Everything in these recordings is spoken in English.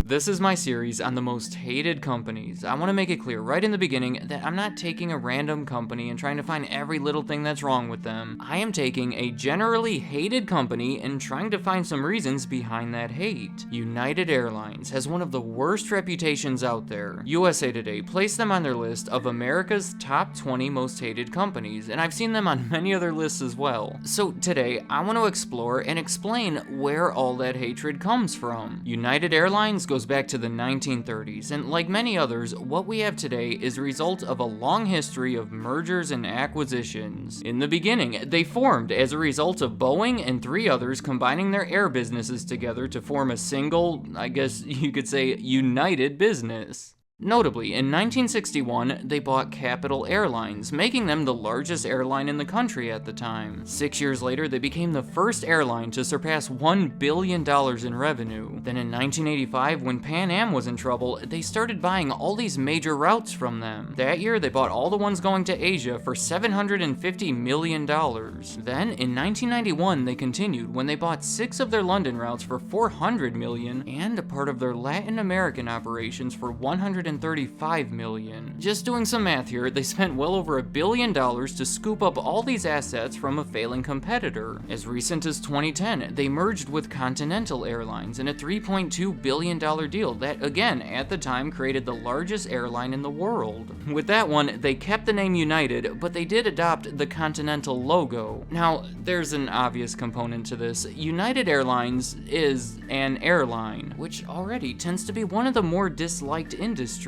This is my series on the most hated companies. I want to make it clear right in the beginning that I'm not taking a random company and trying to find every little thing that's wrong with them. I am taking a generally hated company and trying to find some reasons behind that hate. United Airlines has one of the worst reputations out there. USA Today placed them on their list of America's top 20 most hated companies, and I've seen them on many other lists as well. So today, I want to explore and explain where all that hatred comes from. United Airlines goes back to the 1930s, and like many others, what we have today is a result of a long history of mergers and acquisitions. In the beginning, they formed as a result of Boeing and 3 others combining their air businesses together to form a single, I guess you could say, united business. Notably, in 1961, they bought Capital Airlines, making them the largest airline in the country at the time. 6 years later, they became the first airline to surpass $1 billion in revenue. Then in 1985, when Pan Am was in trouble, they started buying all these major routes from them. That year, they bought all the ones going to Asia for $750 million. Then, in 1991, they continued when they bought 6 of their London routes for $400 million, and a part of their Latin American operations for $135 million. Just doing some math here, they spent well over $1 billion to scoop up all these assets from a failing competitor. As recent as 2010, they merged with Continental Airlines in a $3.2 billion deal that, again, at the time created the largest airline in the world. With that one, they kept the name United, but they did adopt the Continental logo. Now, there's an obvious component to this. United Airlines is an airline, which already tends to be one of the more disliked industries.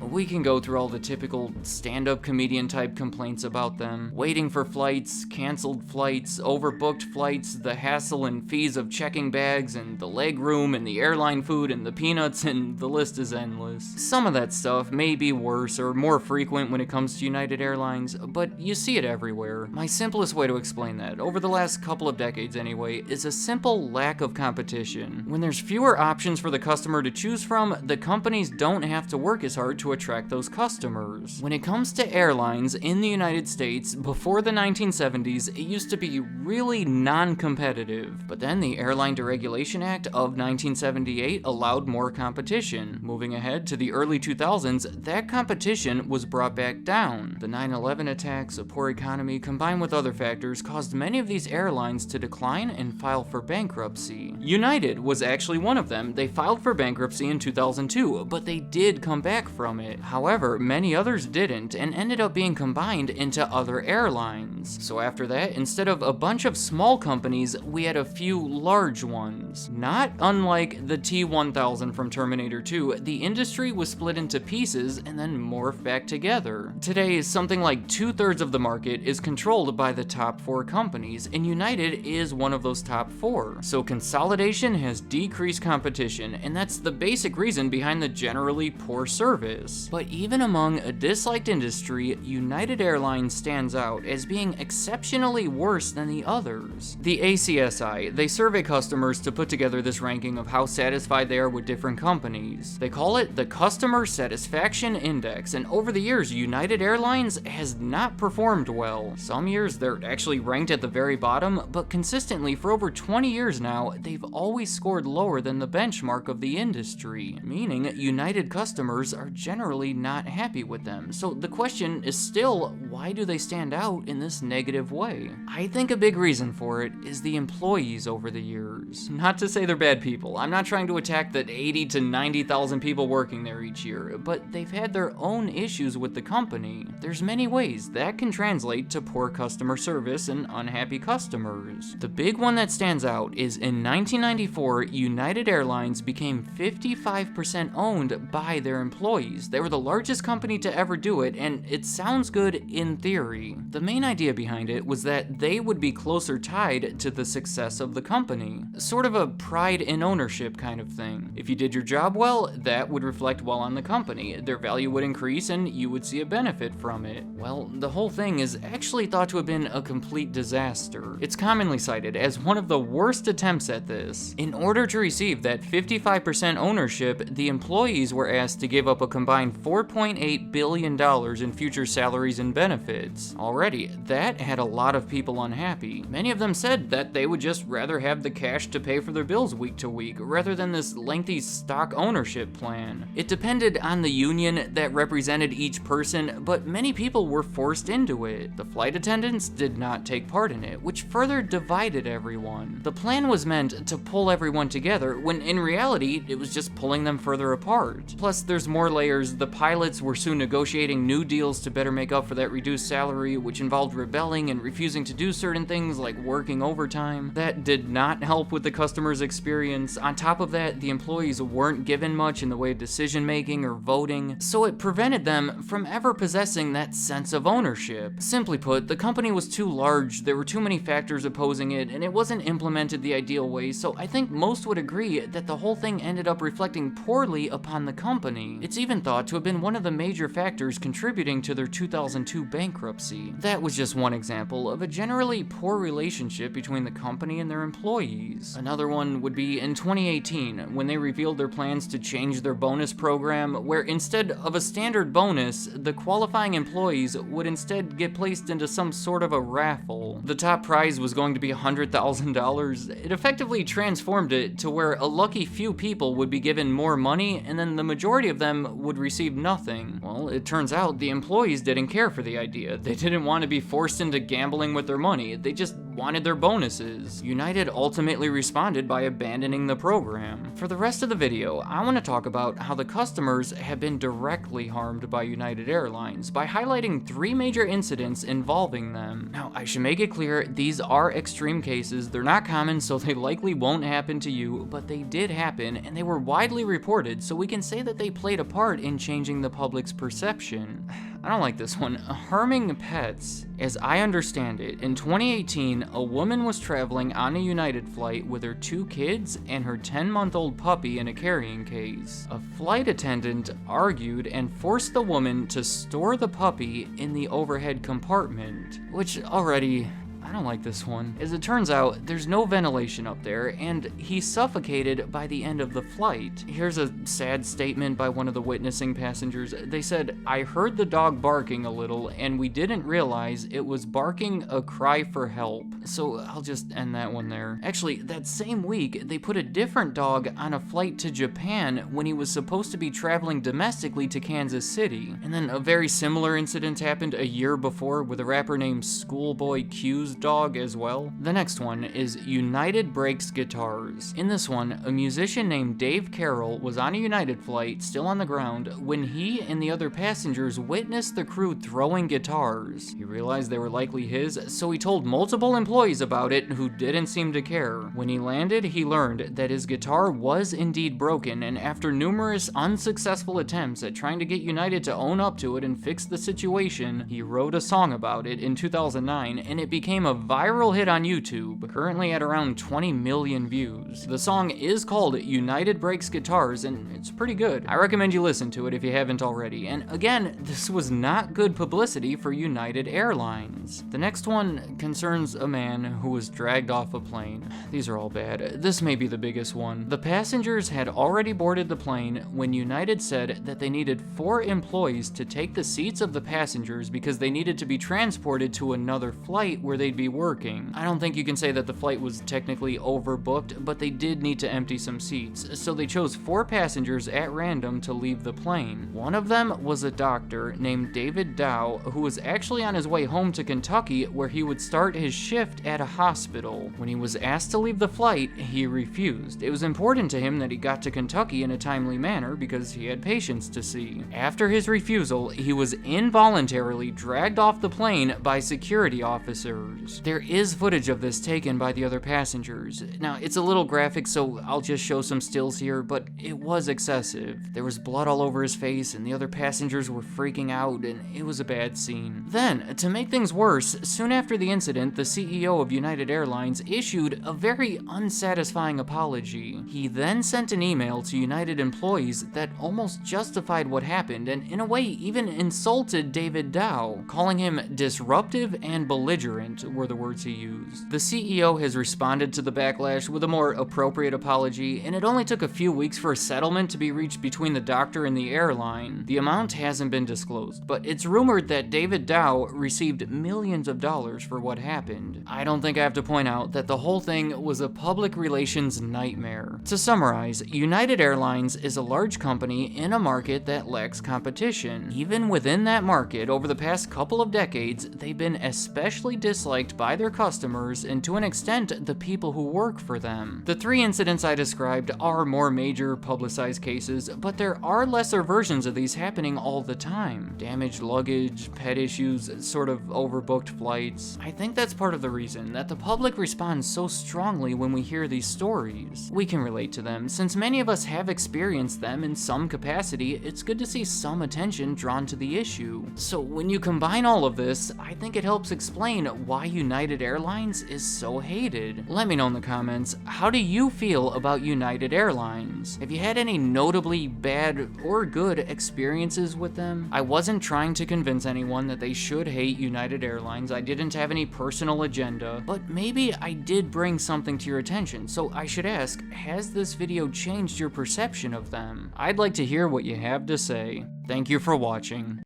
We can go through all the typical stand-up comedian type complaints about them. Waiting for flights, canceled flights, overbooked flights, the hassle and fees of checking bags, and the leg room, and the airline food, and the peanuts, and the list is endless. Some of that stuff may be worse or more frequent when it comes to United Airlines, but you see it everywhere. My simplest way to explain that, over the last couple of decades anyway, is a simple lack of competition. When there's fewer options for the customer to choose from, the companies don't have to work as hard to attract those customers. When it comes to airlines in the United States, before the 1970s, it used to be really non-competitive. But then the Airline Deregulation Act of 1978 allowed more competition. Moving ahead to the early 2000s, that competition was brought back down. The 9/11 attacks, a poor economy, combined with other factors, caused many of these airlines to decline and file for bankruptcy. United was actually one of them. They filed for bankruptcy in 2002, but they did come back from it. However, many others didn't and ended up being combined into other airlines. So after that, instead of a bunch of small companies, we had a few large ones. Not unlike the T-1000 from Terminator 2, the industry was split into pieces and then morphed back together. Today, something like 2/3 of the market is controlled by the top 4 companies, and United is one of those top 4. So consolidation has decreased competition, and that's the basic reason behind the generally poor service. But even among a disliked industry, United Airlines stands out as being exceptionally worse than the others. The ACSI, they survey customers to put together this ranking of how satisfied they are with different companies. They call it the Customer Satisfaction Index, and over the years, United Airlines has not performed well. Some years they're actually ranked at the very bottom, but consistently for over 20 years now, they've always scored lower than the benchmark of the industry, meaning United customers are generally not happy with them. So the question is still, why do they stand out in this negative way? I think a big reason for it is the employees over the years. Not to say they're bad people. I'm not trying to attack the 80 to 90,000 people working there each year, but they've had their own issues with the company. There's many ways that can translate to poor customer service and unhappy customers. The big one that stands out is in 1994, United Airlines became 55% owned by their employees. They were the largest company to ever do it, and it sounds good in theory. The main idea behind it was that they would be closer tied to the success of the company. Sort of a pride in ownership kind of thing. If you did your job well, that would reflect well on the company. Their value would increase and you would see a benefit from it. Well, the whole thing is actually thought to have been a complete disaster. It's commonly cited as one of the worst attempts at this. In order to receive that 55% ownership, the employees were asked to to give up a combined $4.8 billion in future salaries and benefits. Already, that had a lot of people unhappy. Many of them said that they would just rather have the cash to pay for their bills week to week, rather than this lengthy stock ownership plan. It depended on the union that represented each person, but many people were forced into it. The flight attendants did not take part in it, which further divided everyone. The plan was meant to pull everyone together, when in reality, it was just pulling them further apart. Plus, there's more layers. The pilots were soon negotiating new deals to better make up for that reduced salary, which involved rebelling and refusing to do certain things like working overtime. That did not help with the customer's experience. On top of that, the employees weren't given much in the way of decision making or voting, so it prevented them from ever possessing that sense of ownership. Simply put, the company was too large, there were too many factors opposing it, and it wasn't implemented the ideal way, so I think most would agree that the whole thing ended up reflecting poorly upon the company. It's even thought to have been one of the major factors contributing to their 2002 bankruptcy. That was just one example of a generally poor relationship between the company and their employees. Another one would be in 2018, when they revealed their plans to change their bonus program, where instead of a standard bonus, the qualifying employees would instead get placed into some sort of a raffle. The top prize was going to be $100,000. It effectively transformed it to where a lucky few people would be given more money, and then the majority of them would receive nothing. Well, it turns out the employees didn't care for the idea. They didn't want to be forced into gambling with their money. They just wanted their bonuses. United ultimately responded by abandoning the program. For the rest of the video, I want to talk about how the customers have been directly harmed by United Airlines by highlighting 3 major incidents involving them. Now, I should make it clear, these are extreme cases. They're not common, so they likely won't happen to you, but they did happen, and they were widely reported, so we can say that they played a part in changing the public's perception. I don't like this one. Harming pets. As I understand it, in 2018, a woman was traveling on a United flight with her 2 kids and her 10-month-old puppy in a carrying case. A flight attendant argued and forced the woman to store the puppy in the overhead compartment, which already... I don't like this one. As it turns out, there's no ventilation up there, and he suffocated by the end of the flight. Here's a sad statement by one of the witnessing passengers. They said, "I heard the dog barking a little, and we didn't realize it was barking a cry for help." So I'll just end that one there. Actually, that same week, they put a different dog on a flight to Japan when he was supposed to be traveling domestically to Kansas City. And then a very similar incident happened a year before with a rapper named Schoolboy Q's dog as well. The next one is United Breaks Guitars. In this one, a musician named Dave Carroll was on a United flight, still on the ground, when he and the other passengers witnessed the crew throwing guitars. He realized they were likely his, so he told multiple employees about it who didn't seem to care. When he landed, he learned that his guitar was indeed broken, and after numerous unsuccessful attempts at trying to get United to own up to it and fix the situation, he wrote a song about it in 2009, and it became a viral hit on YouTube, currently at around 20 million views. The song is called United Breaks Guitars, and it's pretty good. I recommend you listen to it if you haven't already. And again, this was not good publicity for United Airlines. The next one concerns a man who was dragged off a plane. These are all bad. This may be the biggest one. The passengers had already boarded the plane when United said that they needed 4 employees to take the seats of the passengers because they needed to be transported to another flight where they'd be working. I don't think you can say that the flight was technically overbooked, but they did need to empty some seats, so they chose 4 passengers at random to leave the plane. One of them was a doctor named David Dow, who was actually on his way home to Kentucky, where he would start his shift at a hospital. When he was asked to leave the flight, he refused. It was important to him that he got to Kentucky in a timely manner because he had patients to see. After his refusal, he was involuntarily dragged off the plane by security officers. There is footage of this taken by the other passengers. Now, it's a little graphic, so I'll just show some stills here, but it was excessive. There was blood all over his face, and the other passengers were freaking out, and it was a bad scene. Then, to make things worse, soon after the incident, the CEO of United Airlines issued a very unsatisfying apology. He then sent an email to United employees that almost justified what happened, and in a way even insulted David Dow, calling him disruptive and belligerent, were the words he used. The CEO has responded to the backlash with a more appropriate apology, and it only took a few weeks for a settlement to be reached between the doctor and the airline. The amount hasn't been disclosed, but it's rumored that David Dow received millions of dollars for what happened. I don't think I have to point out that the whole thing was a public relations nightmare. To summarize, United Airlines is a large company in a market that lacks competition. Even within that market, over the past couple of decades, they've been especially disliked by their customers and to an extent, the people who work for them. The 3 incidents I described are more major publicized cases, but there are lesser versions of these happening all the time. Damaged luggage, pet issues, sort of overbooked flights. I think that's part of the reason that the public responds so strongly when we hear these stories. We can relate to them. Since many of us have experienced them in some capacity, it's good to see some attention drawn to the issue. So when you combine all of this, I think it helps explain why United Airlines is so hated. Let me know in the comments, how do you feel about United Airlines? Have you had any notably bad or good experiences with them? I wasn't trying to convince anyone that they should hate United Airlines. I didn't have any personal agenda, but maybe I did bring something to your attention, so I should ask, has this video changed your perception of them? I'd like to hear what you have to say. Thank you for watching.